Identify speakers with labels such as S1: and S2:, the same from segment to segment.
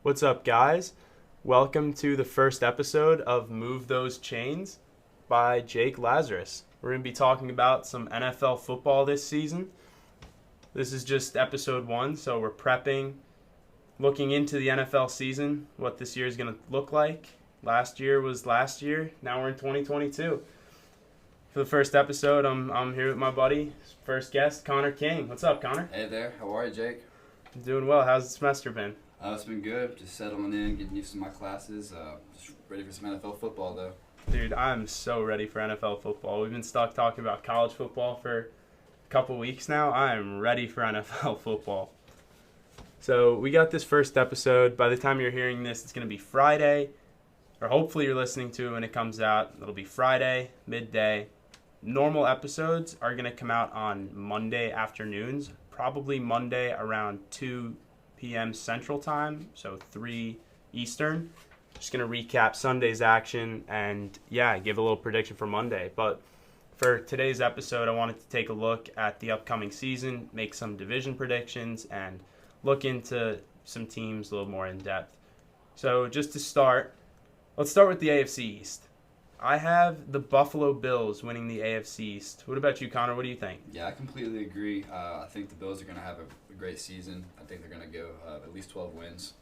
S1: What's up, guys? Welcome to the first episode of Move Those Chains by Jake Lazarus. We're going to be talking about some NFL football this season. This is just episode 1, so we're prepping, looking into the NFL season, what this year is going to look like. Last year was last year. Now we're in 2022. For the first episode, I'm here with my buddy, first guest, Connor King. What's up, Connor?
S2: Hey there, how are you, Jake?
S1: I'm doing well. How's the semester been?
S2: It's been good, just settling in, getting used to my classes, just ready for some NFL football, though.
S1: Dude, I'm so ready for NFL football. We've been stuck talking about college football for a couple weeks now. I'm ready for NFL football. So we got this first episode. By the time you're hearing this, it's going to be Friday, or hopefully you're listening to it when it comes out. It'll be Friday, midday. Normal episodes are going to come out on Monday afternoons, probably Monday around 2 p.m. Central Time, so 3 Eastern. Just going to recap Sunday's action and, give a little prediction for Monday. But for today's episode, I wanted to take a look at the upcoming season, make some division predictions, and look into some teams a little more in depth. So just to start, let's start with the AFC East. I have the Buffalo Bills winning the AFC East. What about you, Connor? What do you think?
S2: Yeah, I completely agree. I think the Bills are going to have a great season. I think they're going to go at least 12 wins.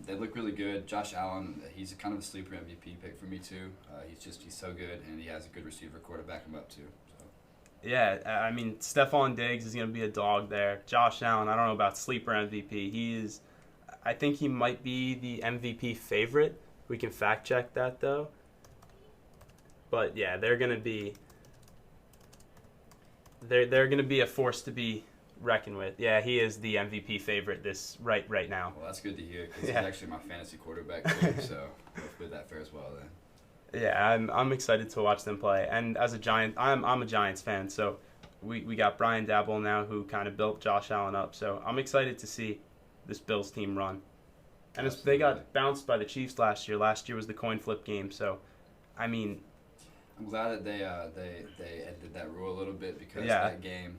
S2: They look really good. Josh Allen, he's kind of a sleeper MVP pick for me, too. He's so good, and he has a good receiver core to back him up, too. So.
S1: Yeah, I mean, Stephon Diggs is going to be a dog there. Josh Allen, I don't know about sleeper MVP. I think he might be the MVP favorite. We can fact check that, though. But yeah, they're gonna be a force to be reckoned with. Yeah, he is the MVP favorite right now.
S2: Well, that's good to hear because he's actually my fantasy quarterback too. So hopefully that fares well then.
S1: Yeah, I'm excited to watch them play. And as a Giant, I'm a Giants fan, so we got Brian Daboll now who kind of built Josh Allen up. So I'm excited to see this Bills team run. And they got bounced by the Chiefs last year. Last year was the coin flip game. So, I mean.
S2: I'm glad that they ended that rule a little bit because that game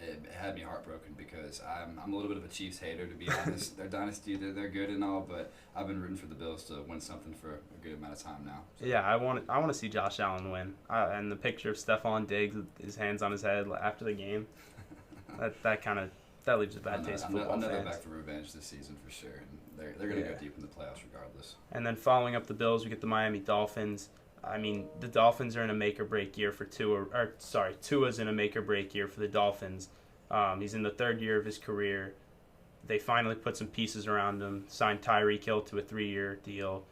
S2: it had me heartbroken because I'm a little bit of a Chiefs hater, to be honest. Their dynasty, they're good and all, but I've been rooting for the Bills to win something for a good amount of time now. So.
S1: Yeah, I want to see Josh Allen win. And the picture of Stephon Diggs with his hands on his head after the game, that leaves a bad taste in football
S2: I know
S1: fans.
S2: They're back for revenge this season for sure, and they're going to go deep in the playoffs regardless.
S1: And then following up the Bills, we get the Miami Dolphins. I mean, the Dolphins are in a make-or-break year for Tua's in a make-or-break year for the Dolphins. He's in the third year of his career. They finally put some pieces around him, signed Tyreek Hill to a 3-year deal.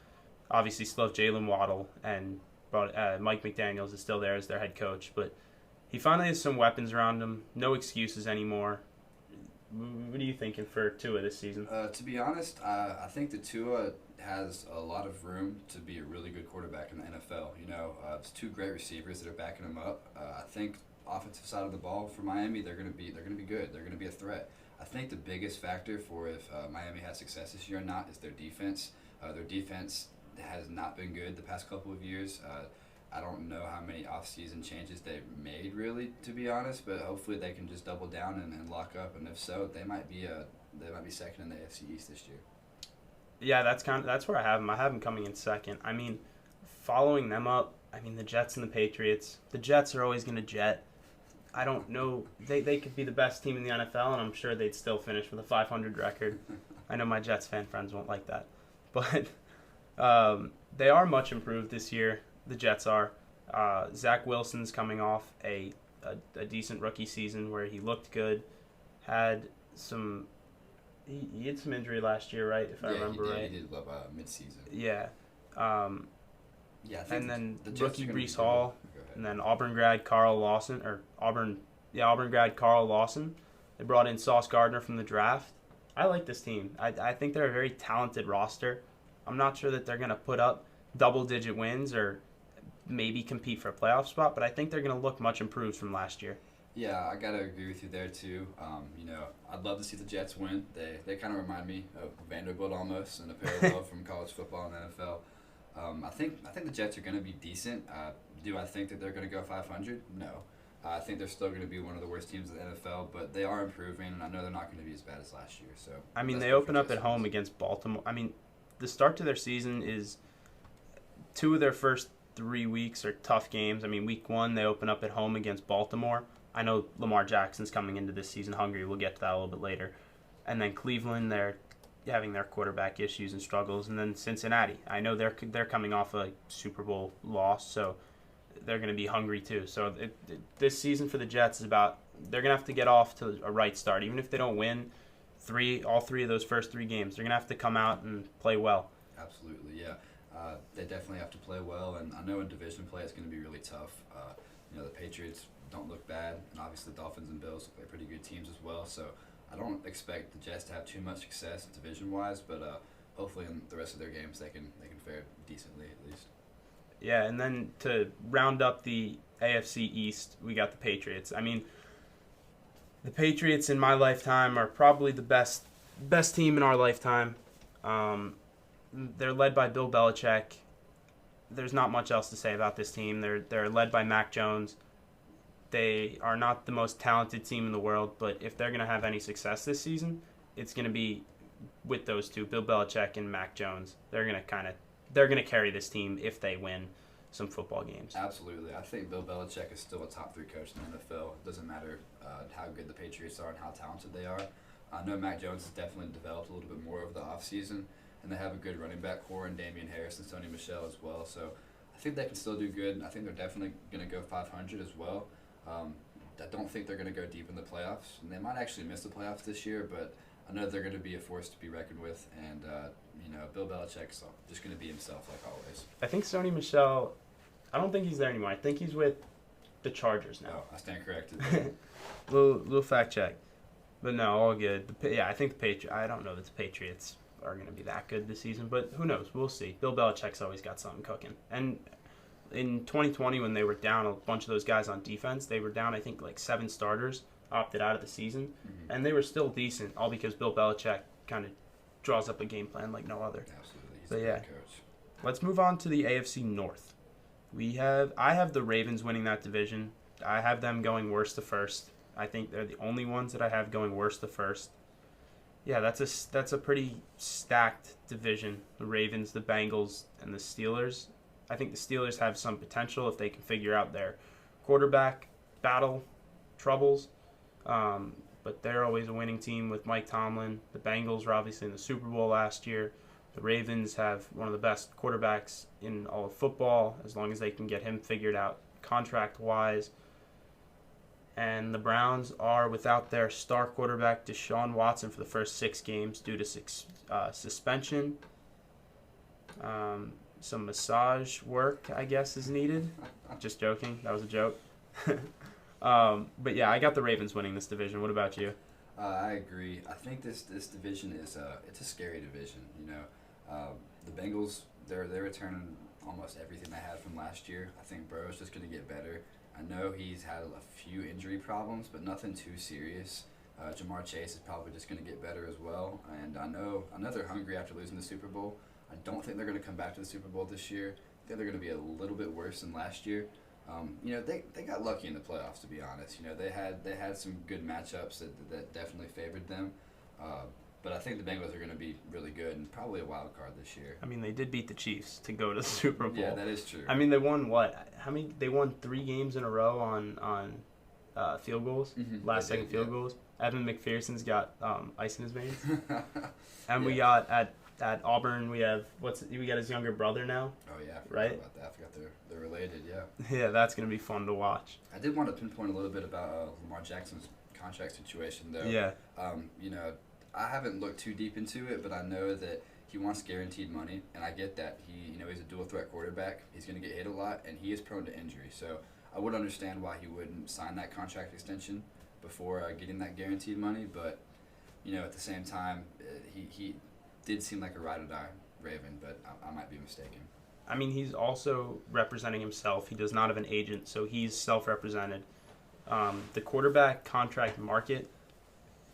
S1: Obviously still have Jalen Waddle, and Mike McDaniels is still there as their head coach. But he finally has some weapons around him, no excuses anymore. What are you thinking for Tua this season?
S2: To be honest, I think that Tua has a lot of room to be a really good quarterback in the NFL. It's 2 great receivers that are backing him up. I think offensive side of the ball for Miami, they're going to be good. They're going to be a threat. I think the biggest factor for if Miami has success this year or not is their defense. Their defense has not been good the past couple of years. I don't know how many off-season changes they've made, really, to be honest, but hopefully they can just double down and lock up. And if so, they might be second in the AFC East this year.
S1: Yeah, that's where I have them. I have them coming in second. I mean, following them up, the Jets and the Patriots. The Jets are always going to jet. I don't know. They could be the best team in the NFL, and I'm sure they'd still finish with a 500 record. I know my Jets fan friends won't like that. But they are much improved this year. The Jets are. Zach Wilson's coming off a decent rookie season where he looked good. He had some injury last year, right? If I remember right.
S2: He did mid-season.
S1: Yeah.
S2: I think
S1: and then
S2: the
S1: rookie Breece Hall, and then Auburn grad Carl Lawson. They brought in Sauce Gardner from the draft. I like this team. I think they're a very talented roster. I'm not sure that they're going to put up double-digit wins or maybe compete for a playoff spot, but I think they're going to look much improved from last year.
S2: Yeah, I gotta agree with you there too. I'd love to see the Jets win. They kind of remind me of Vanderbilt almost, and a parallel from college football and the NFL. I think the Jets are going to be decent. Do I think that they're going to go 500? No. I think they're still going to be one of the worst teams in the NFL, but they are improving, and I know they're not going to be as bad as last year. So
S1: I mean, they open up at home against Baltimore. I mean, the start to their season is 2 of their first 3 weeks are tough games. I mean, week 1, they open up at home against Baltimore. I know Lamar Jackson's coming into this season hungry. We'll get to that a little bit later. And then Cleveland, they're having their quarterback issues and struggles. And then Cincinnati. I know they're coming off a Super Bowl loss, so they're going to be hungry too. So this season for the Jets is about they're going to have to get off to a right start. Even if they don't win all three of those first 3 games, they're going to have to come out and play well.
S2: Absolutely, yeah. They definitely have to play well, and I know in division play it's going to be really tough. The Patriots don't look bad, and obviously the Dolphins and Bills are pretty good teams as well. So I don't expect the Jets to have too much success division-wise, but hopefully in the rest of their games they can fare decently at least.
S1: Yeah, and then to round up the AFC East, we got the Patriots. I mean, the Patriots in my lifetime are probably the best team in our lifetime. They're led by Bill Belichick. There's not much else to say about this team. They're led by Mac Jones. They are not the most talented team in the world, but if they're going to have any success this season, it's going to be with those two, Bill Belichick and Mac Jones. They're going to carry this team if they win some football games.
S2: Absolutely. I think Bill Belichick is still a top 3 coach in the NFL. It doesn't matter how good the Patriots are and how talented they are. I know Mac Jones has definitely developed a little bit more over the offseason, and they have a good running back core in Damian Harris and Sony Michel as well. So I think they can still do good. I think they're definitely going to go 500 as well. I don't think they're going to go deep in the playoffs, and they might actually miss the playoffs this year, but I know they're going to be a force to be reckoned with, and Bill Belichick's just going to be himself like always.
S1: I think Sony Michel, I don't think he's there anymore. I think he's with the Chargers now.
S2: Oh, I stand corrected.
S1: little fact check, but no, all good. I think the Patriots. I don't know that the Patriots are going to be that good this season, but who knows? We'll see. Bill Belichick's always got something cooking, and in 2020 when they were down a bunch of those guys on defense, they were down I think like 7 starters opted out of the season, and they were still decent, all because Bill Belichick kind of draws up a game plan like no other.
S2: Absolutely. He's
S1: but
S2: a
S1: yeah,
S2: good coach.
S1: Let's move on to the AFC North. I have the Ravens winning that division. I have them going worst to first. I think they're the only ones that I have going worst to first. Yeah, that's a pretty stacked division. The Ravens, the Bengals, and the Steelers. I think the Steelers have some potential if they can figure out their quarterback battle troubles. But they're always a winning team with Mike Tomlin. The Bengals were obviously in the Super Bowl last year. The Ravens have one of the best quarterbacks in all of football, as long as they can get him figured out contract-wise. And the Browns are without their star quarterback, Deshaun Watson, for the first 6 games due to suspension. Some massage work, I guess, is needed. Just joking. That was a joke. But yeah, I got the Ravens winning this division. What about you?
S2: I agree. I think this division is it's a scary division. The Bengals they're returning almost everything they had from last year. I think Burrow's just going to get better. I know he's had a few injury problems, but nothing too serious. Jamar Chase is probably just going to get better as well. And I know they're hungry after losing the Super Bowl. I don't think they're going to come back to the Super Bowl this year. I think they're going to be a little bit worse than last year. They got lucky in the playoffs, to be honest. They had some good matchups that definitely favored them. But I think the Bengals are going to be really good and probably a wild card this year.
S1: I mean, they did beat the Chiefs to go to the Super Bowl.
S2: Yeah, that is true.
S1: I mean, they won what? How many? They won 3 games in a row on field goals, last second field goals. Evan McPherson's got ice in his veins, and we got at Auburn. We got his younger brother now.
S2: Oh yeah, I
S1: right.
S2: About that. I forgot they're related. Yeah.
S1: Yeah, that's gonna be fun to watch.
S2: I did want to pinpoint a little bit about Lamar Jackson's contract situation, though.
S1: Yeah.
S2: I haven't looked too deep into it, but I know that he wants guaranteed money, and I get that. He's a dual threat quarterback. He's going to get hit a lot, and he is prone to injury. So I would understand why he wouldn't sign that contract extension before getting that guaranteed money. But at the same time, he did seem like a ride or die Raven, but I might be mistaken.
S1: I mean, he's also representing himself. He does not have an agent, so he's self-represented. The quarterback contract market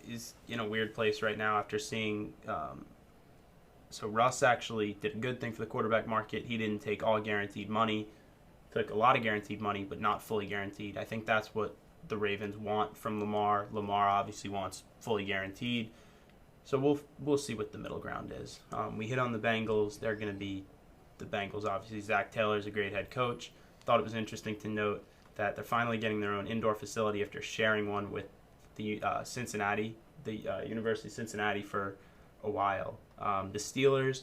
S1: is in a weird place right now after seeing so Russ actually did a good thing for the quarterback market. He didn't take all guaranteed money took a lot of guaranteed money, but not fully guaranteed. I think that's what the Ravens want from Lamar. Lamar obviously wants fully guaranteed. So we'll see what the middle ground is. We hit on the Bengals. They're going to be the Bengals, obviously. Zach Taylor's a great head coach. Thought it was interesting to note that they're finally getting their own indoor facility after sharing one with the Cincinnati, the University of Cincinnati for a while. The Steelers,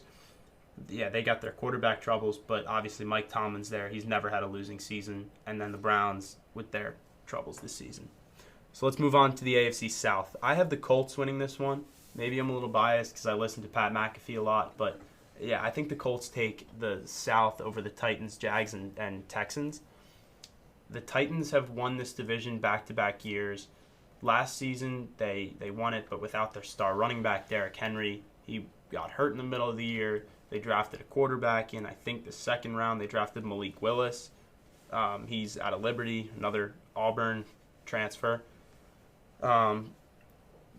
S1: yeah, they got their quarterback troubles, but obviously Mike Tomlin's there. He's never had a losing season. And then the Browns with their troubles this season. So let's move on to the AFC South. I have the Colts winning this one. Maybe I'm a little biased because I listen to Pat McAfee a lot, but yeah, I think the Colts take the South over the Titans, Jags, and Texans. The Titans have won this division back-to-back years. Last season, they won it, but without their star running back, Derrick Henry. He got hurt in the middle of the year. They drafted a quarterback in, I think, the second round. They drafted Malik Willis. He's out of Liberty, another Auburn transfer.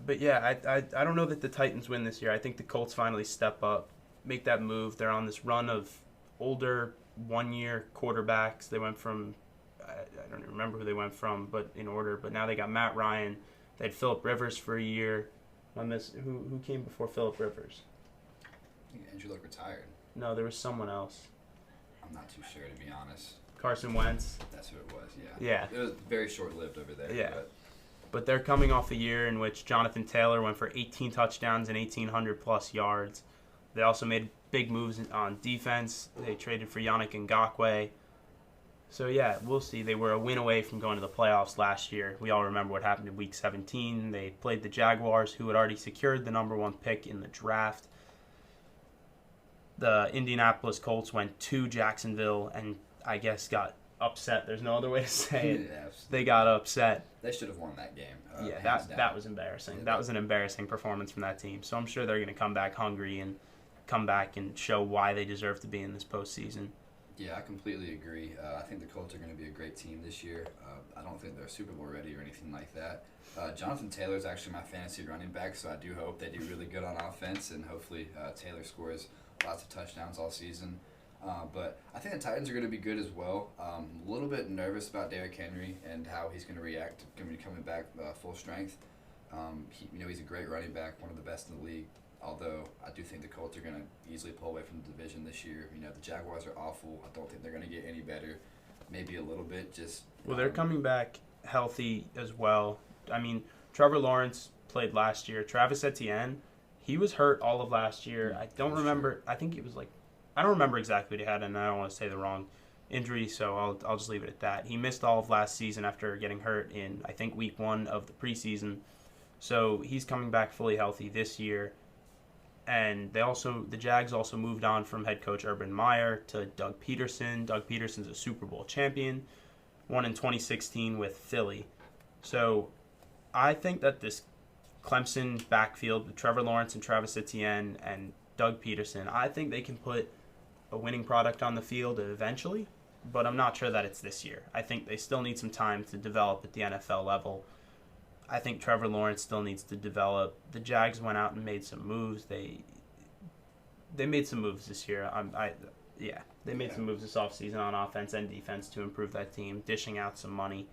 S1: But yeah, I don't know that the Titans win this year. I think the Colts finally step up, make that move. They're on this run of older one-year quarterbacks. They went from, I don't remember who they went from, but in order. But now they got Matt Ryan. They had Phillip Rivers for a year. Who came before Phillip Rivers?
S2: I think Andrew Luck retired.
S1: No, there was someone else.
S2: I'm not too sure, to be honest.
S1: Carson Wentz.
S2: That's who it was, yeah.
S1: Yeah.
S2: It was very short-lived over there.
S1: Yeah. But they're coming off a year in which Jonathan Taylor went for 18 touchdowns and 1,800-plus yards. They also made big moves on defense. They traded for Yannick Ngakoue. So, yeah, we'll see. They were a win away from going to the playoffs last year. We all remember what happened in Week 17. They played the Jaguars, who had already secured the number one pick in the draft. The Indianapolis Colts went to Jacksonville and, I guess, got upset. There's no other way to say it.
S2: Yeah,
S1: they got upset.
S2: They should have won that game.
S1: That was embarrassing. Yeah, that was an embarrassing performance from that team. So I'm sure they're going to come back hungry and come back and show why they deserve to be in this postseason.
S2: Yeah, I completely agree. I think the Colts are going to be a great team this year. I don't think they're Super Bowl ready or anything like that. Jonathan Taylor is actually my fantasy running back, so I do hope they do really good on offense, and hopefully Taylor scores lots of touchdowns all season. But I think the Titans are going to be good as well. A little bit nervous about Derrick Henry and how he's going to react, going to be coming back full strength. He's a great running back, one of the best in the league. Although I do think the Colts are going to easily pull away from the division this year. The Jaguars are awful. I don't think they're going to get any better. Maybe a little bit.
S1: They're coming back healthy as well. I mean, Trevor Lawrence played last year. Travis Etienne, he was hurt all of last year. I don't remember. I think it was I don't remember exactly what he had, and I don't want to say the wrong injury, so I'll just leave it at that. He missed all of last season after getting hurt in, I think, week 1 of the preseason. So he's coming back fully healthy this year. And the Jags also moved on from head coach Urban Meyer to Doug Peterson. Doug Peterson's a Super Bowl champion, won in 2016 with Philly. So I think that this Clemson backfield with Trevor Lawrence and Travis Etienne and Doug Peterson, I think they can put a winning product on the field eventually, but I'm not sure that it's this year. I think they still need some time to develop at the NFL level. I think Trevor Lawrence still needs to develop. The Jags went out and made some moves. They made some moves this year. They made some moves this offseason on offense and defense to improve that team, dishing out some money.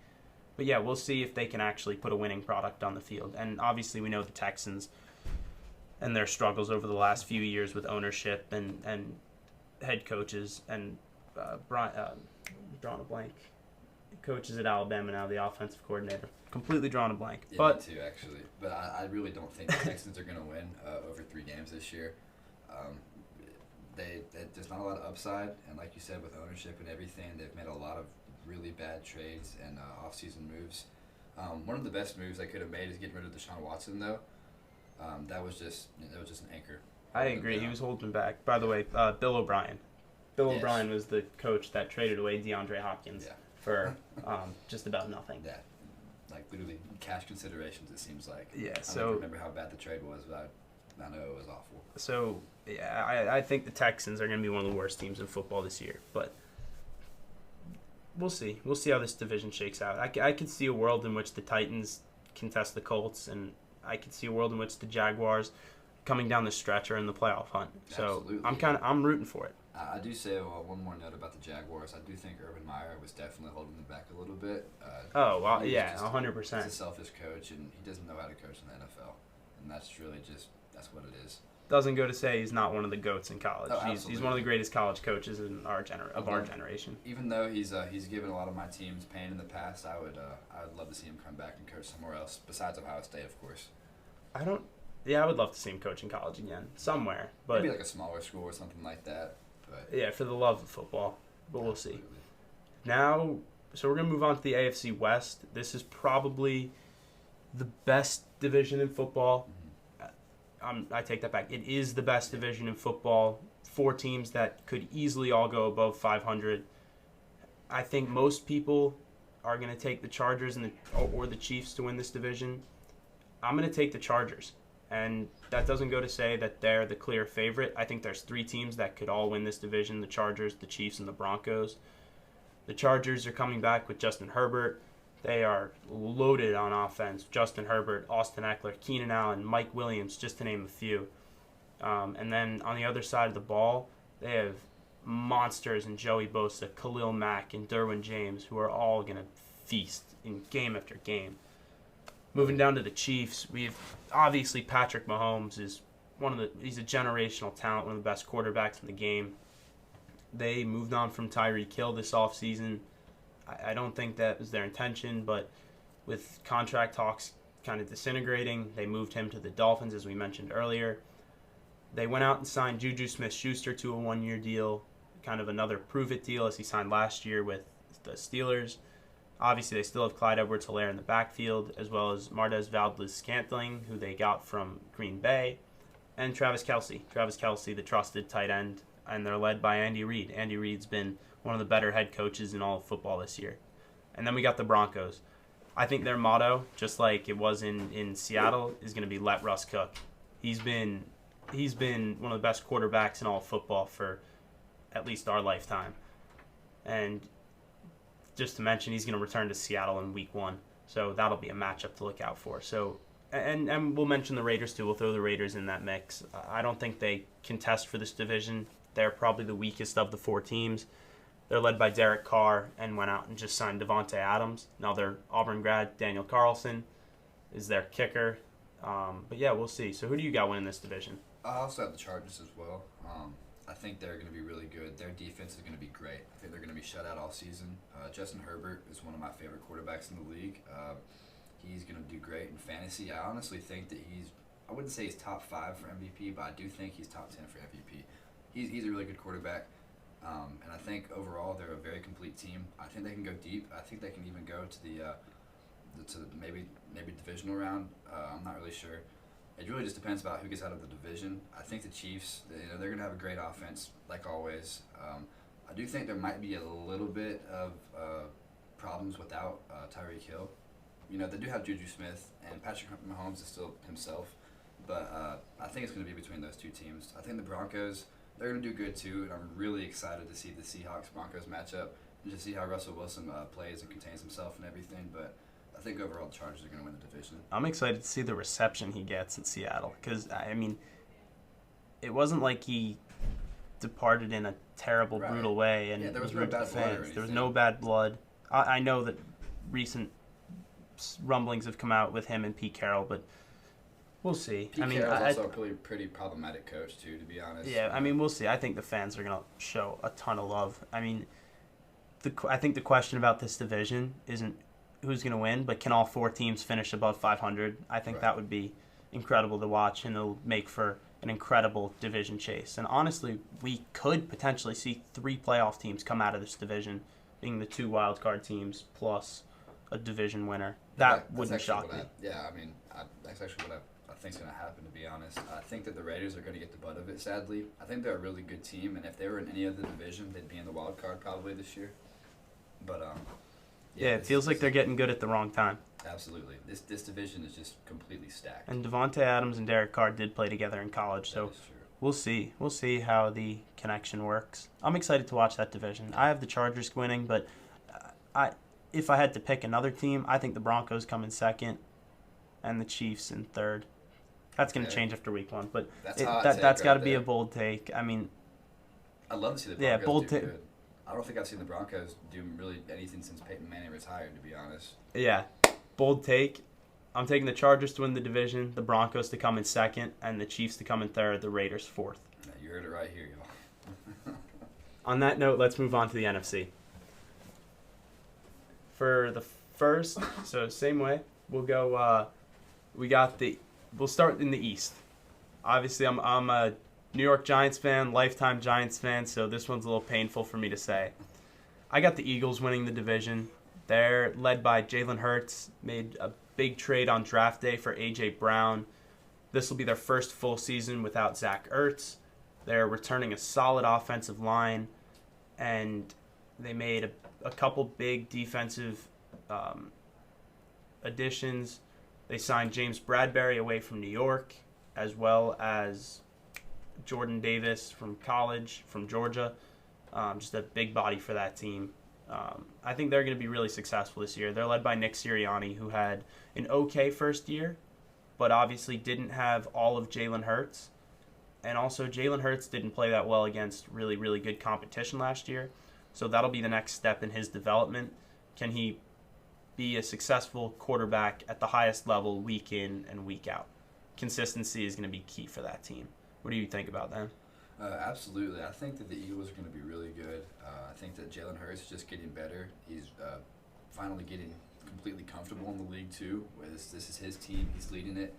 S1: But yeah, we'll see if they can actually put a winning product on the field. And obviously we know the Texans and their struggles over the last few years with ownership and head coaches and drawing a blank. Coaches at Alabama now, the offensive coordinator. Completely drawn a blank.
S2: Yeah,
S1: but
S2: me too, actually. But I really don't think the Texans are going to win over 3 games this year. There's not a lot of upside, and like you said, with ownership and everything, they've made a lot of really bad trades and off-season moves. One of the best moves they could have made is getting rid of Deshaun Watson, though. That was just an anchor.
S1: I agree. He was holding back. By the way, Bill O'Brien. Bill O'Brien was the coach that traded away DeAndre Hopkins for just about nothing.
S2: Yeah. Literally cash considerations, it seems like.
S1: Yeah,
S2: I don't remember how bad the trade was, but I know it was awful.
S1: So, yeah, I think the Texans are going to be one of the worst teams in football this year. But we'll see. We'll see how this division shakes out. I could see a world in which the Titans contest the Colts, and I could see a world in which the Jaguars coming down the stretch are in the playoff hunt. So
S2: Absolutely.
S1: I'm rooting for it.
S2: I do say one more note about the Jaguars. I do think Urban Meyer was definitely holding them back a little bit.
S1: Oh, well,
S2: He's
S1: yeah,
S2: just
S1: 100%.
S2: He's a selfish coach, and he doesn't know how to coach in the NFL, and that's really that's what it is.
S1: Doesn't go to say he's not one of the GOATs in college.
S2: Oh,
S1: he's one of the greatest college coaches in our generation.
S2: Even though he's given a lot of my teams pain in the past, I would love to see him come back and coach somewhere else besides Ohio State, of course.
S1: I would love to see him coach in college again somewhere, but
S2: maybe like a smaller school or something like that. But
S1: yeah, for the love of football. But we'll see.
S2: Absolutely.
S1: Now, so we're gonna move on to the AFC West. This is probably the best division in football. I take that back. It is the best division in football. 4 teams that could easily all go above 500. I think most people are going to take the Chargers or the Chiefs to win this division. I'm going to take the Chargers. And that doesn't go to say that they're the clear favorite. I think there's 3 teams that could all win this division: the Chargers, the Chiefs, and the Broncos. The Chargers are coming back with Justin Herbert. They are loaded on offense. Justin Herbert, Austin Eckler, Keenan Allen, Mike Williams, just to name a few. And then on the other side of the ball, they have monsters in Joey Bosa, Khalil Mack, and Derwin James, who are all going to feast in game after game. Moving down to the Chiefs, we have obviously Patrick Mahomes is he's a generational talent, one of the best quarterbacks in the game. They moved on from Tyreek Hill this offseason. I don't think that was their intention, but with contract talks kind of disintegrating, they moved him to the Dolphins, as we mentioned earlier. They went out and signed Juju Smith-Schuster to a 1-year deal, kind of another prove-it deal as he signed last year with the Steelers. Obviously, they still have Clyde Edwards-Helaire in the backfield, as well as Martez Valdez-Scantling, who they got from Green Bay, and Travis Kelce. Travis Kelce, the trusted tight end, and they're led by Andy Reid. Andy Reid's been one of the better head coaches in all of football this year. And then we got the Broncos. I think their motto, just like it was in Seattle, is going to be let Russ cook. He's been one of the best quarterbacks in all of football for at least our lifetime. And just to mention, he's going to return to Seattle in week 1. So that'll be a matchup to look out for. So and we'll mention the Raiders too. We'll throw the Raiders in that mix. I don't think they contest for this division. They're probably the weakest of the 4 teams. They're led by Derek Carr and went out and just signed Devontae Adams. Now their Auburn grad, Daniel Carlson, is their kicker. But yeah, we'll see. So who do you got winning this division?
S2: I also have the Chargers as well. I think they're going to be really good. Their defense is going to be great. I think they're going to be shut out all season. Justin Herbert is one of my favorite quarterbacks in the league. He's going to do great in fantasy. I honestly think that I wouldn't say he's top 5 for MVP, but I do think he's top 10 for MVP. He's a really good quarterback. And I think overall they're a very complete team. I think they can go deep. I think they can even go to the maybe divisional round. I'm not really sure. It really just depends about who gets out of the division. I think the Chiefs, they're going to have a great offense like always. I do think there might be a little bit of problems without Tyreek Hill. They do have Juju Smith, and Patrick Mahomes is still himself. But I think it's going to be between those 2 teams. I think the Broncos, they're going to do good too, and I'm really excited to see the Seahawks-Broncos matchup and to see how Russell Wilson plays and contains himself and everything. But I think overall the Chargers are going to win the division.
S1: I'm excited to see the reception he gets in Seattle because, I mean, it wasn't like he departed in a terrible, brutal way and
S2: there was
S1: no
S2: bad blood.
S1: There was no bad blood. I know that recent rumblings have come out with him and Pete Carroll, but we'll see.
S2: Pete Carroll's also a pretty problematic coach, too, to be honest.
S1: Yeah, I mean, we'll see. I think the fans are going to show a ton of love. I mean, I think the question about this division isn't who's going to win, but can all 4 teams finish above 500? I think that would be incredible to watch, and it'll make for an incredible division chase. And honestly, we could potentially see 3 playoff teams come out of this division, being the 2 wild card teams plus a division winner. That wouldn't shock me.
S2: That's actually what I think is going to happen, to be honest. I think that the Raiders are going to get the butt of it, sadly. I think they're a really good team, and if they were in any other division, they'd be in the wild card probably this year. But it
S1: feels like they're getting good at the wrong time.
S2: Absolutely. This division is just completely stacked.
S1: And Devontae Adams and Derek Carr did play together in college, so we'll see. We'll see how the connection works. I'm excited to watch that division. I have the Chargers winning, but if I had to pick another team, I think the Broncos come in second and the Chiefs in third. That's going to change after week 1, but that's got to be a bold take. I mean,
S2: I'd love to see the
S1: Yeah,
S2: Broncos
S1: bold
S2: do
S1: take.
S2: good. I don't think I've seen the Broncos do really anything since Peyton Manning retired, to be honest.
S1: Yeah, bold take. I'm taking the Chargers to win the division, the Broncos to come in second, and the Chiefs to come in third, the Raiders fourth.
S2: Yeah, you heard it right here, y'all.
S1: On that note, let's move on to the NFC. For the first, so same way, we'll go. We'll start in the East. Obviously, I'm a New York Giants fan, lifetime Giants fan, so this one's a little painful for me to say. I got the Eagles winning the division. They're led by Jalen Hurts, made a big trade on draft day for A.J. Brown. This will be their first full season without Zach Ertz. They're returning a solid offensive line, and they made a couple big defensive additions. They signed James Bradbury away from New York, as well as Jordan Davis from college, from Georgia. Just a big body for that team. I think they're going to be really successful this year. They're led by Nick Sirianni, who had an okay first year, but obviously didn't have all of Jalen Hurts. And also, Jalen Hurts didn't play that well against really, really good competition last year. So that'll be the next step in his development. Can he be a successful quarterback at the highest level week in and week out? Consistency is going to be key for that team. What do you think about that?
S2: Absolutely. I think that the Eagles are going to be really good. I think that Jalen Hurts is just getting better. He's finally getting completely comfortable in the league, too. This is his team. He's leading it.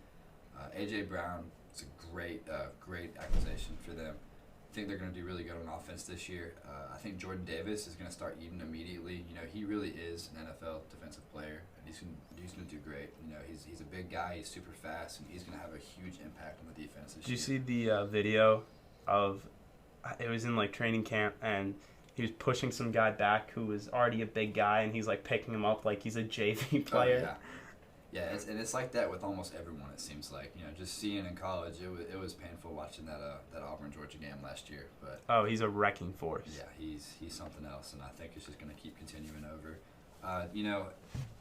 S2: A.J. Brown is a great acquisition for them. I think they're going to do really good on offense this year. I think Jordan Davis is going to start eating immediately. You know, he really is an NFL defensive player, and he's going to do great. You know, he's a big guy. He's super fast, and he's going to have a huge impact on the defense this year.
S1: Did you see the video of, it was in like training camp, and he was pushing some guy back who was already a big guy, and he's like picking him up like he's a JV player?
S2: Oh, yeah, it's like that with almost everyone. It seems like, you know, just seeing in college, it was painful watching that Auburn Georgia game last year. But
S1: he's a wrecking force.
S2: Yeah, he's something else, and I think it's just going to keep continuing over. You know,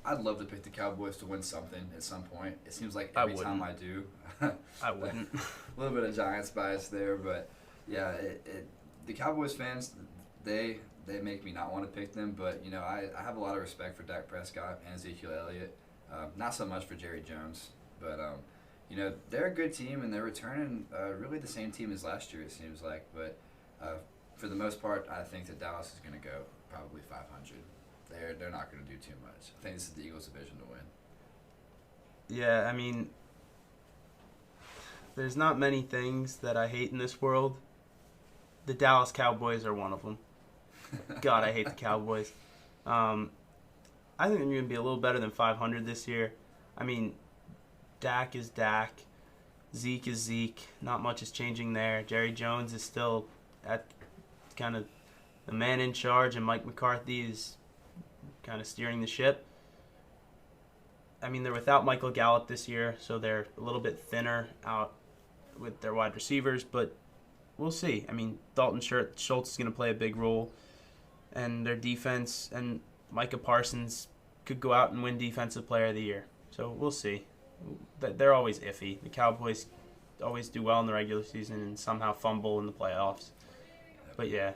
S2: I'd love to pick the Cowboys to win something at some point. It seems like every time I do,
S1: I wouldn't.
S2: A little bit of Giants bias there, but yeah, the Cowboys fans, they make me not want to pick them. But you know, I have a lot of respect for Dak Prescott and Ezekiel Elliott. Not so much for Jerry Jones, but you know, they're a good team, and they're returning really the same team as last year, it seems like. But for the most part, I think that Dallas is going to go probably 500. They're not going to do too much. I think this is the Eagles' division to win.
S1: Yeah, I mean, there's not many things that I hate in this world. The Dallas Cowboys are one of them. God, I hate the Cowboys. I think they're going to be a little better than 500 this year. I mean, Dak is Dak. Zeke is Zeke. Not much is changing there. Jerry Jones is still at kind of the man in charge, and Mike McCarthy is kind of steering the ship. I mean, they're without Michael Gallup this year, so they're a little bit thinner out with their wide receivers, but we'll see. I mean, Dalton Schultz is going to play a big role, and their defense, and Micah Parsons could go out and win Defensive Player of the Year. So we'll see. They're always iffy. The Cowboys always do well in the regular season and somehow fumble in the playoffs. But yeah.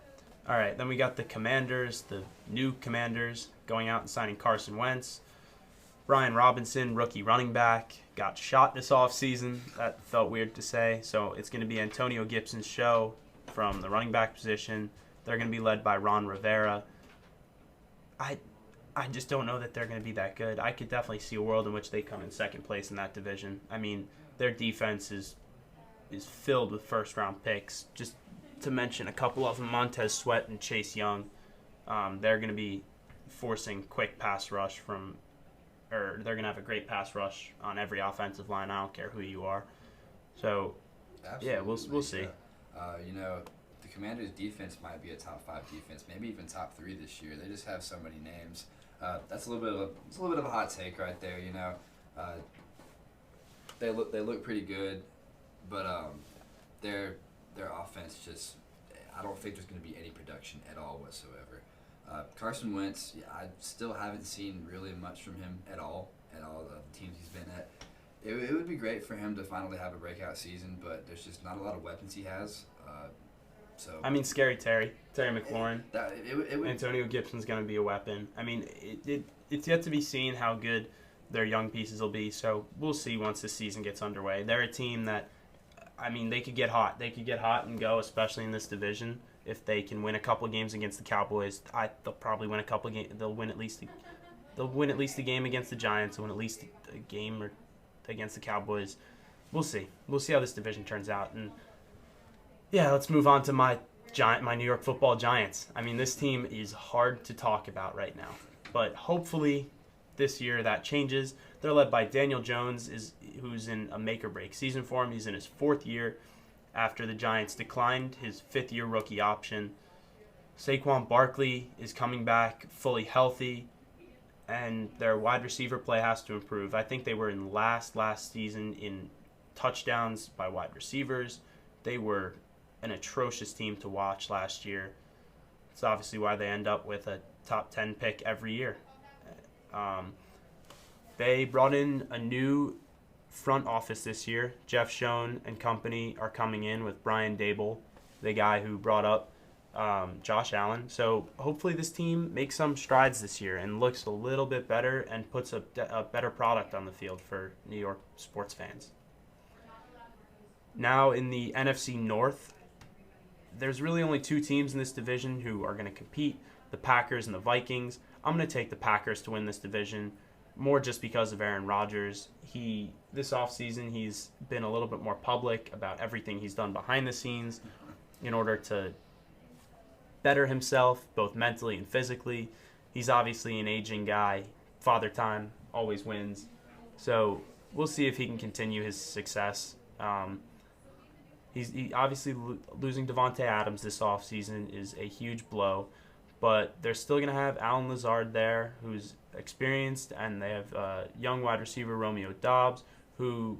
S1: All right, then we got the Commanders, the new Commanders, going out and signing Carson Wentz. Brian Robinson, rookie running back, got shot this offseason. That felt weird to say. So it's going to be Antonio Gibson's show from the running back position. They're going to be led by Ron Rivera. I just don't know that they're going to be that good. I could definitely see a world in which they come in second place in that division. I mean, their defense is filled with first-round picks. Just to mention a couple of them, Montez Sweat and Chase Young. They're going to be forcing quick pass rush they're going to have a great pass rush on every offensive line. I don't care who you are. So, absolutely. Yeah, we'll see.
S2: You know, the Commanders' defense might be a top 5 defense, maybe even top 3 this year. They just have so many names. That's a little bit of a hot take right there. You know, they look pretty good, but their offense just, I don't think there's going to be any production at all whatsoever. Carson Wentz, I still haven't seen really much from him at all the teams he's been at. It would be great for him to finally have a breakout season, but there's just not a lot of weapons he has. So
S1: I mean, Terry McLaurin.
S2: It would,
S1: Antonio Gibson's going to be a weapon. I mean, it's yet to be seen how good their young pieces will be, so we'll see once the season gets underway. They're a team that, I mean, they could get hot. They could get hot and go, especially in this division. If they can win a couple of games against the Cowboys, they'll probably win a couple of games. They'll win at least a game against the Giants. They'll win at least a game or against the Cowboys. We'll see. We'll see how this division turns out. And yeah, let's move on to my New York Football Giants. I mean, this team is hard to talk about right now, but hopefully this year that changes. They're led by Daniel Jones, who's in a make-or-break season for him. He's in his 4th year after the Giants declined his 5th-year rookie option. Saquon Barkley is coming back fully healthy, and their wide receiver play has to improve. I think they were in last season in touchdowns by wide receivers. They were an atrocious team to watch last year. It's obviously why they end up with a top 10 pick every year. They brought in a new front office this year. Jeff Schoen and company are coming in with Brian Dable, the guy who brought up Josh Allen. So hopefully this team makes some strides this year and looks a little bit better and puts a better product on the field for New York sports fans. Now in the NFC North, there's really only 2 teams in this division who are going to compete, the Packers and the Vikings. I'm going to take the Packers to win this division, more just because of Aaron Rodgers. This offseason, he's been a little bit more public about everything he's done behind the scenes in order to better himself, both mentally and physically. He's obviously an aging guy. Father time always wins. So we'll see if he can continue his success. He obviously losing Devontae Adams this offseason is a huge blow, but they're still going to have Alan Lazard there, who's experienced, and they have young wide receiver Romeo Doubs, who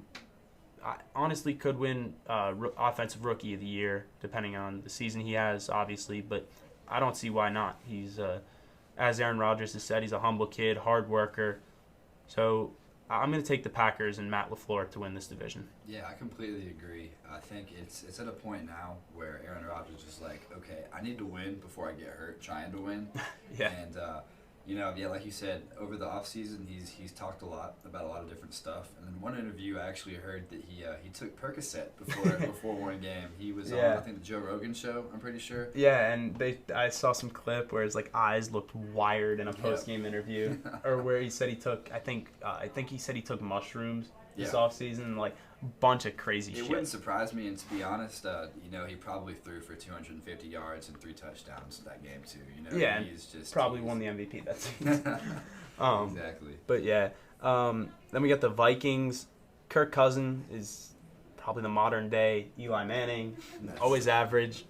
S1: honestly could win Offensive Rookie of the Year, depending on the season he has, obviously, but I don't see why not. He's, as Aaron Rodgers has said, he's a humble kid, hard worker. So I'm going to take the Packers and Matt LaFleur to win this division.
S2: Yeah, I completely agree. I think it's at a point now where Aaron Rodgers is like, okay, I need to win before I get hurt trying to win.
S1: Yeah.
S2: And, like you said, over the offseason, he's talked a lot about a lot of different stuff. And in one interview, I actually heard that he took Percocet before one game. He was on, I think, the Joe Rogan show, I'm pretty sure.
S1: Yeah, and I saw some clip where his eyes looked wired in a post-game interview, or where he said he took, I think he said he took mushrooms this offseason, bunch of crazy shit.
S2: It wouldn't surprise me, and to be honest, he probably threw for 250 yards and 3 touchdowns that game too.
S1: Yeah,
S2: he's
S1: won the MVP that season.
S2: Exactly.
S1: But yeah, then we got the Vikings. Kirk Cousins is probably the modern day Eli Manning, always average.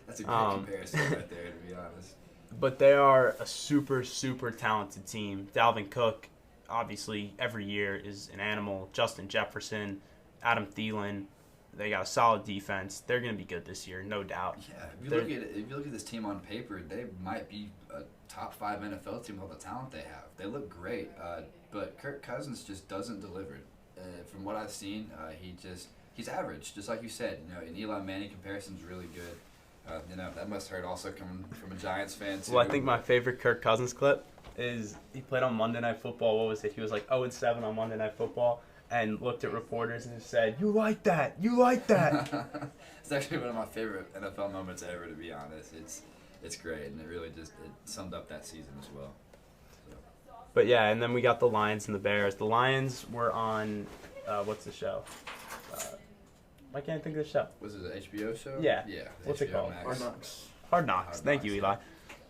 S2: That's a great comparison right there, to be honest.
S1: But they are a super, super talented team. Dalvin Cook, obviously, every year is an animal. Justin Jefferson, Adam Thielen, they got a solid defense. They're going to be good this year, no doubt.
S2: Yeah, if you look at this team on paper, they might be a top 5 NFL team with all the talent they have. They look great, but Kirk Cousins just doesn't deliver. From what I've seen, he's average, just like you said. An Eli Manning comparison is really good. That must hurt also coming from a Giants fan too.
S1: Well, I think my favorite Kirk Cousins clip is he played on Monday Night Football. What was it? He was 0-7 on Monday Night Football, and looked at reporters and said, "You like that? You like that?"
S2: It's actually one of my favorite NFL moments ever, to be honest. It's great, and it really it summed up that season as well. So.
S1: But yeah, and then we got the Lions and the Bears. The Lions were on what's the show? Why can't I think of the show?
S2: Was it an HBO show?
S1: Yeah.
S2: Yeah.
S1: What's it called?
S2: Max.
S3: Hard Knocks.
S1: Hard Knocks. Thank you, Eli.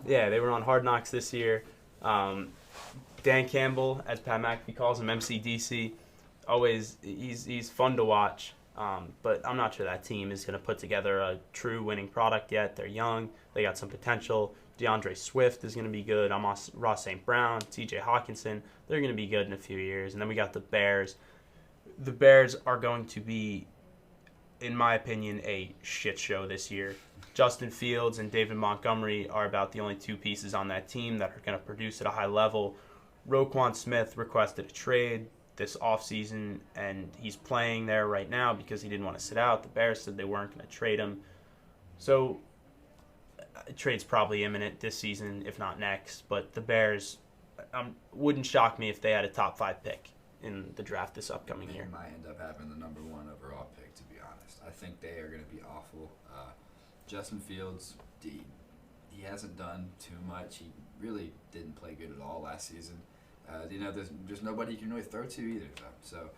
S1: Yeah, they were on Hard Knocks this year. Dan Campbell, as Pat McAfee calls him, MCDC, always he's fun to watch. But I'm not sure that team is going to put together a true winning product yet. They're young. They got some potential. DeAndre Swift is going to be good. Ross St. Brown, T.J. Hawkinson. They're going to be good in a few years. And then we got the Bears. The Bears are going to be, in my opinion, a shit show this year. Justin Fields and David Montgomery are about the only 2 pieces on that team that are going to produce at a high level. Roquan Smith requested a trade this offseason, and he's playing there right now because he didn't want to sit out. The Bears said they weren't going to trade him. So trade's probably imminent this season, if not next. But the Bears, wouldn't shock me if they had a top 5 pick in the draft this upcoming year.
S2: They might end up having the number 1 overall pick, to be honest. I think they are going to be awful. Justin Fields, he hasn't done too much. He really didn't play good at all last season. There's nobody you can really throw to either, though. So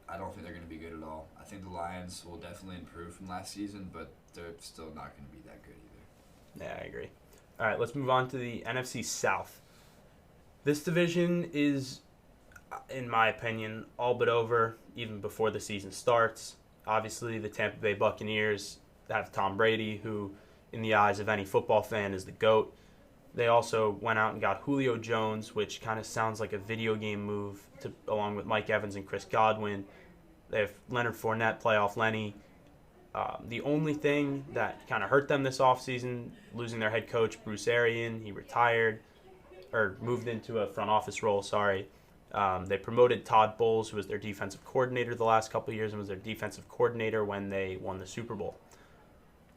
S2: I don't think they're going to be good at all. I think the Lions will definitely improve from last season, but they're still not going to be that good either.
S1: Yeah, I agree. All right, let's move on to the NFC South. This division is, in my opinion, all but over even before the season starts. Obviously, the Tampa Bay Buccaneers have Tom Brady, who, in the eyes of any football fan, is the GOAT. They also went out and got Julio Jones, which kind of sounds like a video game move, along with Mike Evans and Chris Godwin. They have Leonard Fournette, playoff Lenny. The only thing that kind of hurt them this offseason, losing their head coach, Bruce Arians, he retired, or moved into a front office role, sorry. They promoted Todd Bowles, who was their defensive coordinator the last couple of years and was their defensive coordinator when they won the Super Bowl.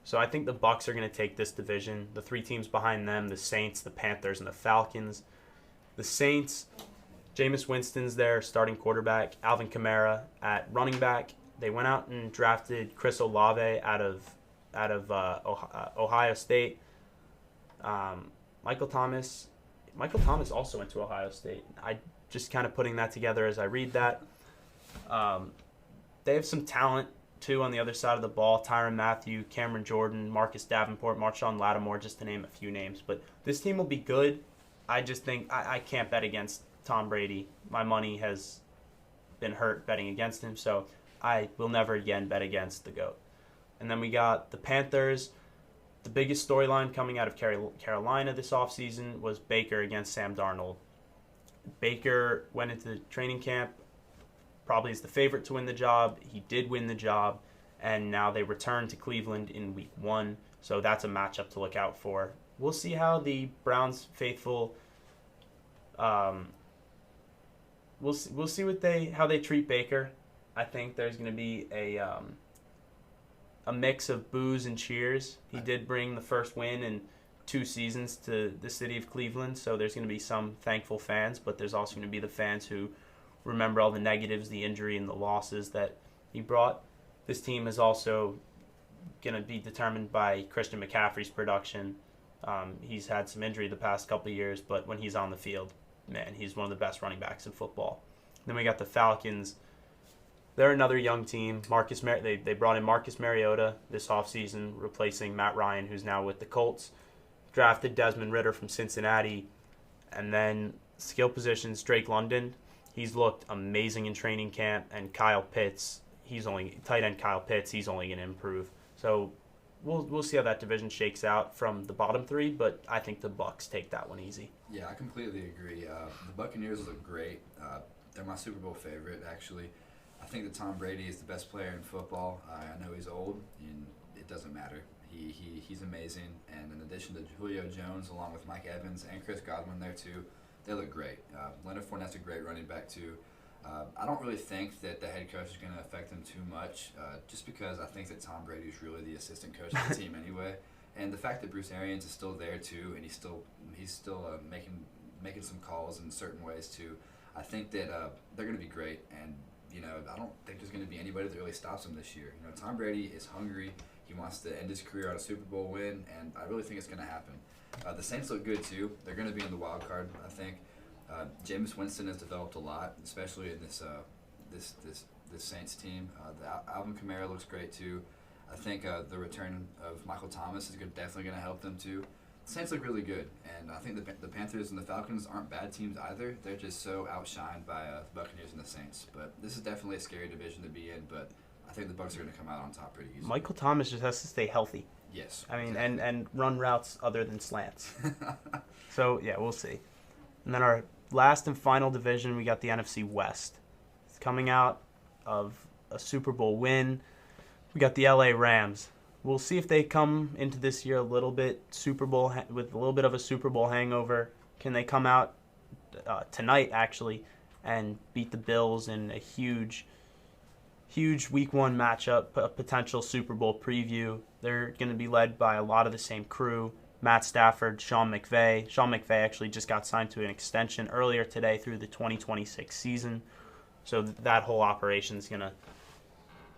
S1: So I think the Bucs are going to take this division. The 3 teams behind them, the Saints, the Panthers, and the Falcons. The Saints, Jameis Winston's their starting quarterback, Alvin Kamara at running back. They went out and drafted Chris Olave out of Ohio State. Michael Thomas also went to Ohio State. I just kind of putting that together as I read that. They have some talent too on the other side of the ball. Tyrann Mathieu, Cameron Jordan, Marcus Davenport, Marshawn Lattimore, just to name a few names. But this team will be good. I just think I can't bet against Tom Brady. My money has been hurt betting against him, so I will never again bet against the GOAT. And then we got the Panthers. The biggest storyline coming out of Carolina this offseason was Baker against Sam Darnold. Baker went into training camp, probably is the favorite to win the job. He did win the job, and now they return to Cleveland in week 1, so that's a matchup to look out for. We'll see how the Browns faithful we'll see how they treat Baker. I think there's going to be a mix of boos and cheers. He did bring the first win in 2 seasons to the city of Cleveland, so there's going to be some thankful fans, but there's also going to be the fans who remember all the negatives, the injury, and the losses that he brought. This team is also going to be determined by Christian McCaffrey's production. He's had some injury the past couple of years, but when he's on the field, man, he's one of the best running backs in football. Then we got the Falcons. They're another young team. They brought in Marcus Mariota this offseason, replacing Matt Ryan, who's now with the Colts. Drafted Desmond Ridder from Cincinnati. And then skill positions, Drake London. He's looked amazing in training camp. And Kyle Pitts, tight end Kyle Pitts, he's only going to improve. So we'll see how that division shakes out from the bottom 3, but I think the Bucs take that one easy.
S2: Yeah, I completely agree. The Buccaneers look great. They're my Super Bowl favorite, actually. I think that Tom Brady is the best player in football. I know he's old, and it doesn't matter. He's amazing. And in addition to Julio Jones, along with Mike Evans and Chris Godwin there too, they look great. Leonard Fournette's a great running back too. I don't really think that the head coach is going to affect them too much, just because I think that Tom Brady is really the assistant coach of the team anyway. And the fact that Bruce Arians is still there too, and he's still making some calls in certain ways too. I think that they're going to be great, and I don't think there's going to be anybody that really stops him this year. Tom Brady is hungry. He wants to end his career on a Super Bowl win, and I really think it's going to happen. The Saints look good too. They're going to be in the wild card, I think. Jameis Winston has developed a lot, especially in this Saints team. Alvin Kamara looks great too. I think the return of Michael Thomas is definitely going to help them too. The Saints look really good, and I think the Panthers and the Falcons aren't bad teams either. They're just so outshined by the Buccaneers and the Saints. But this is definitely a scary division to be in, but I think the Bucs are going to come out on top pretty easily.
S1: Michael Thomas just has to stay healthy.
S2: Yes.
S1: I mean, exactly. and run routes other than slants. So, yeah, we'll see. And then our last and final division, we got the NFC West. It's coming out of a Super Bowl win. We got the LA Rams. We'll see if they come into this year with a little bit of a Super Bowl hangover. Can they come out tonight, actually, and beat the Bills in a huge Week 1 matchup, a potential Super Bowl preview? They're going to be led by a lot of the same crew. Matt Stafford, Sean McVay. Sean McVay actually just got signed to an extension earlier today through the 2026 season. So that whole operation is going to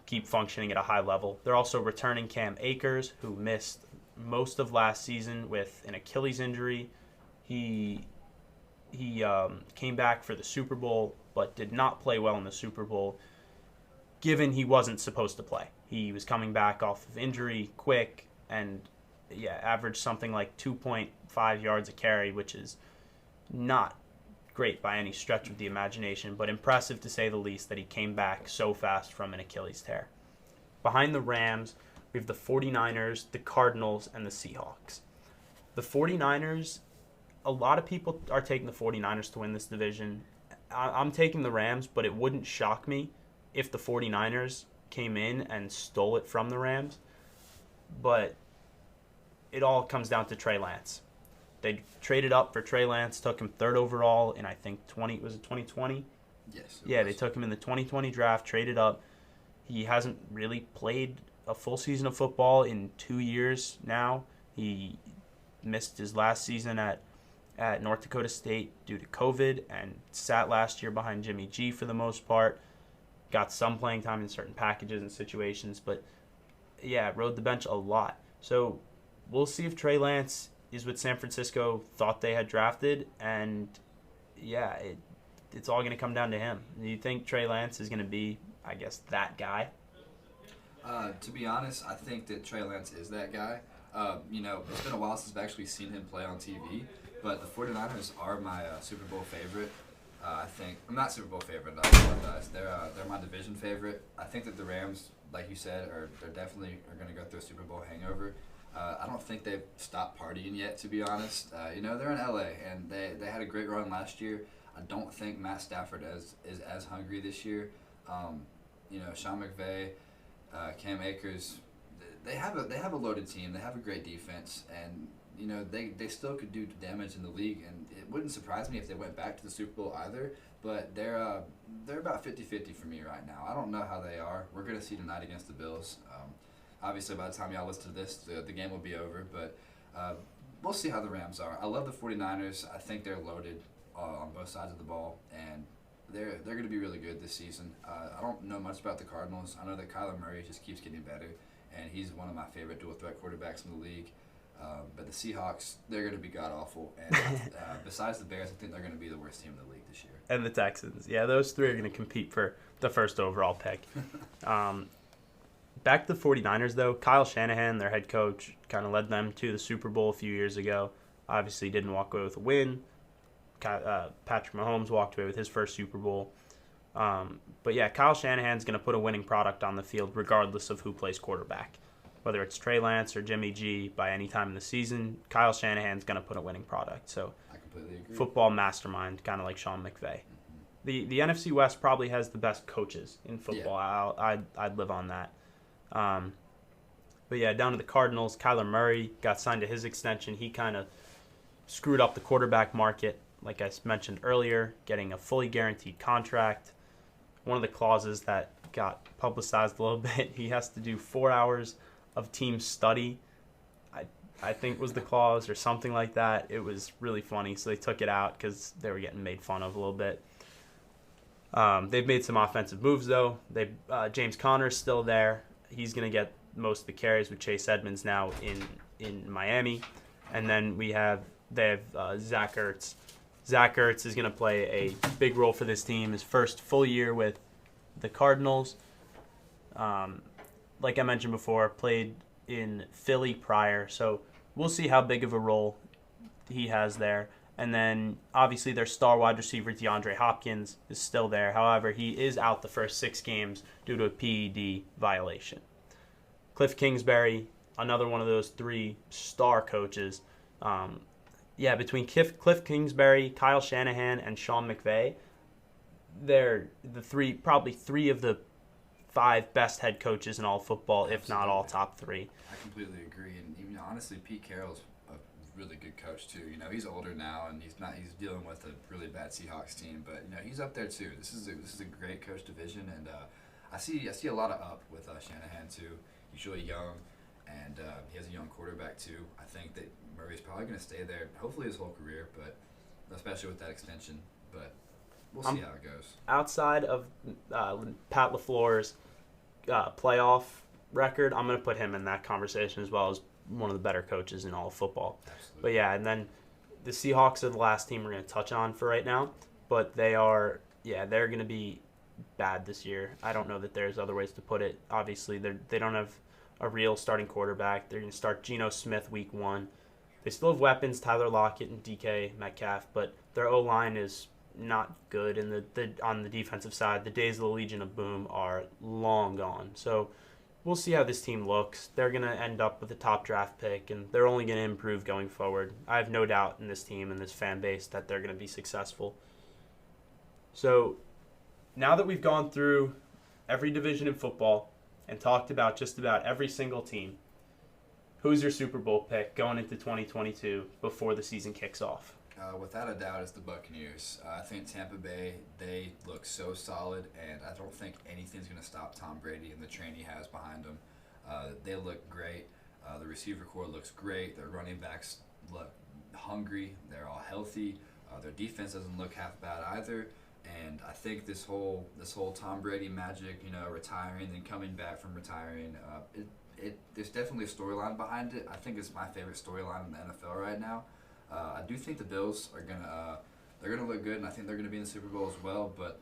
S1: keep functioning at a high level. They're also returning Cam Akers, who missed most of last season with an Achilles injury. He came back for the Super Bowl, but did not play well in the Super Bowl, given he wasn't supposed to play. He was coming back off of injury quick and averaged something like 2.5 yards a carry, which is not great by any stretch of the imagination, but impressive to say the least that he came back so fast from an Achilles tear. Behind the Rams, we have the 49ers, the Cardinals, and the Seahawks. The 49ers, a lot of people are taking the 49ers to win this division. I'm taking the Rams, but it wouldn't shock me if the 49ers came in and stole it from the Rams. But it all comes down to Trey Lance. They traded up for Trey Lance, took him third overall in, I think, 2020?
S2: Yes.
S1: They took him in the 2020 draft, traded up. He hasn't really played a full season of football in 2 years now. He missed his last season at North Dakota State due to COVID and sat last year behind Jimmy G for the most part. Got some playing time in certain packages and situations, but rode the bench a lot. So we'll see if Trey Lance is what San Francisco thought they had drafted, and it's all going to come down to him. Do you think Trey Lance is going to be, I guess, that guy?
S2: To be honest, I think that Trey Lance is that guy. It's been a while since I've actually seen him play on TV, but the 49ers are my Super Bowl favorite. I think I'm not Super Bowl favorite. I apologize. They're my division favorite. I think that the Rams, like you said, they're definitely going to go through a Super Bowl hangover. I don't think they've stopped partying yet, to be honest. They're in LA, and they had a great run last year. I don't think Matt Stafford is as hungry this year. Sean McVay, Cam Akers, they have a loaded team. They have a great defense, and they still could do damage in the league. And it wouldn't surprise me if they went back to the Super Bowl either. But they're about 50-50 for me right now. I don't know how they are. We're gonna see tonight against the Bills. Obviously, by the time y'all listen to this, the game will be over. But we'll see how the Rams are. I love the 49ers. I think they're loaded on both sides of the ball, and they're going to be really good this season. I don't know much about the Cardinals. I know that Kyler Murray just keeps getting better, and he's one of my favorite dual-threat quarterbacks in the league. But the Seahawks, they're going to be god-awful. And besides the Bears, I think they're going to be the worst team in the league this year.
S1: And the Texans. Yeah, those three are going to compete for the first overall pick. Back to the 49ers, though. Kyle Shanahan, their head coach, kind of led them to the Super Bowl a few years ago. Obviously didn't walk away with a win. Patrick Mahomes walked away with his first Super Bowl. But Kyle Shanahan's going to put a winning product on the field regardless of who plays quarterback. Whether it's Trey Lance or Jimmy G, by any time in the season, Kyle Shanahan's going to put a winning product. So
S2: I completely agree.
S1: Football mastermind, kind of like Sean McVay. Mm-hmm. The NFC West probably has the best coaches in football. Yeah. I'd live on that. Down to the Cardinals, Kyler Murray got signed to his extension. He kind of screwed up the quarterback market, like I mentioned earlier, getting a fully guaranteed contract. One of the clauses that got publicized a little bit, he has to do 4 hours of team study, I think was the clause, or something like that. It was really funny, so they took it out because they were getting made fun of a little bit. They've made some offensive moves, though. James Conner's still there. He's going to get most of the carries with Chase Edmonds now in Miami. And then they have Zach Ertz. Zach Ertz is going to play a big role for this team. His first full year with the Cardinals. Like I mentioned before, played in Philly prior. So we'll see how big of a role he has there. And then, obviously, their star wide receiver, DeAndre Hopkins, is still there. However, he is out the first 6 games due to a PED violation. Cliff Kingsbury, another one of those 3 star coaches. Between Cliff Kingsbury, Kyle Shanahan, and Sean McVay, they're probably 3 of the 5 best head coaches in all football,
S2: Absolutely.
S1: if not all top 3.
S2: I completely agree. And even honestly, Pete Carroll's really good coach too. He's older now, and he's dealing with a really bad Seahawks team, but he's up there too. This is a great coach division, and I see a lot of up with Shanahan too. He's really young, and he has a young quarterback too. I think that Murray's probably going to stay there, hopefully his whole career, but especially with that extension. But we'll see how it goes.
S1: Outside of Pat LaFleur's playoff record, I'm going to put him in that conversation as well as one of the better coaches in all of football.
S2: Absolutely.
S1: But yeah, and then the Seahawks are the last team we're going to touch on for right now. But they're going to be bad this year. I don't know that there's other ways to put it. Obviously, they don't have a real starting quarterback. They're going to start Geno Smith week 1. They still have weapons, Tyler Lockett and DK Metcalf, but their O-line is not good. And on the defensive side, the days of the Legion of Boom are long gone. So we'll see how this team looks. They're going to end up with a top draft pick, and they're only going to improve going forward. I have no doubt in this team and this fan base that they're going to be successful. So now that we've gone through every division in football and talked about just about every single team, who's your Super Bowl pick going into 2022 before the season kicks off?
S2: Without a doubt, it's the Buccaneers. I think Tampa Bay, they look so solid, and I don't think anything's going to stop Tom Brady and the train he has behind him. They look great. The receiver core looks great. Their running backs look hungry. They're all healthy. Their defense doesn't look half bad either. And I think this whole Tom Brady magic, retiring and coming back from retiring, there's definitely a storyline behind it. I think it's my favorite storyline in the NFL right now. I do think the Bills are they're gonna look good, and I think they're gonna be in the Super Bowl as well. But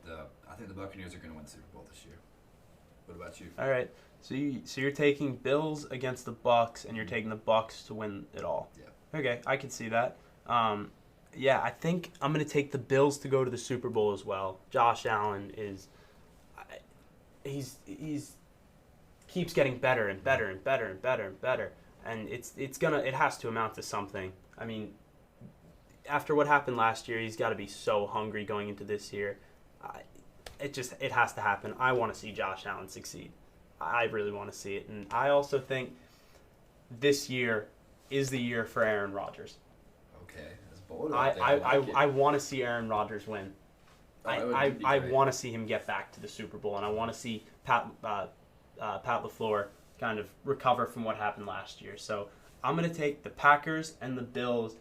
S2: I think the Buccaneers are gonna win the Super Bowl this year. What about you?
S1: All right, so you're taking Bills against the Bucs, and you're taking the Bucs to win it all.
S2: Yeah.
S1: Okay, I can see that. Yeah, I think I'm going to take the Bills to go to the Super Bowl as well. Josh Allen he's keeps getting better and better and better and better and better, and it has to amount to something. I mean, after what happened last year, he's got to be so hungry going into this year. It has to happen. I want to see Josh Allen succeed. I really want to see it, and I also think this year is the year for Aaron Rodgers.
S2: Okay.
S1: I want to see Aaron Rodgers win. I want to see him get back to the Super Bowl, and I want to see Pat LaFleur kind of recover from what happened last year. So I'm going to take the Packers and the Bills,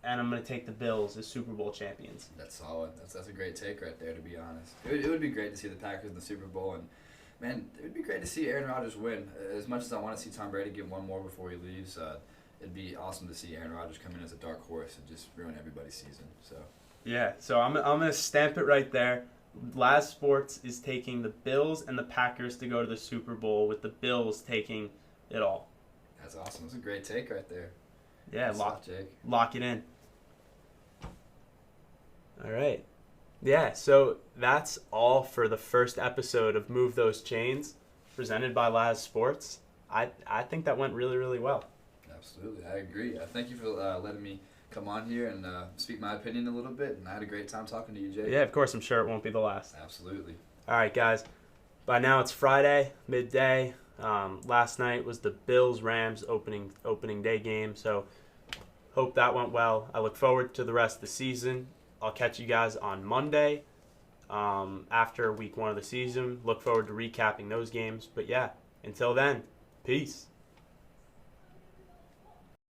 S1: and I'm going to take the Bills as Super Bowl champions.
S2: That's solid. That's a great take right there, to be honest. It would be great to see the Packers in the Super Bowl, and man, it would be great to see Aaron Rodgers win. As much as I want to see Tom Brady get one more before he leaves, it'd be awesome to see Aaron Rodgers come in as a dark horse and just ruin everybody's season. So
S1: yeah, so I'm gonna stamp it right there. Laz Sports is taking the Bills and the Packers to go to the Super Bowl, with the Bills taking it all.
S2: That's awesome. That's a great take right there.
S1: Yeah,
S2: Jake.
S1: Lock it in. All right. Yeah, so that's all for the first episode of Move Those Chains, presented by Laz Sports. I think that went really, really well.
S2: Absolutely, I agree. Thank you for letting me come on here and speak my opinion a little bit, and I had a great time talking to you, Jake.
S1: Yeah, of course. I'm sure it won't be the last.
S2: Absolutely.
S1: All right, guys. By now it's Friday, midday. Last night was the Bills-Rams opening day game, so hope that went well. I look forward to the rest of the season. I'll catch you guys on Monday after week 1 of the season. Look forward to recapping those games. But yeah, until then, peace.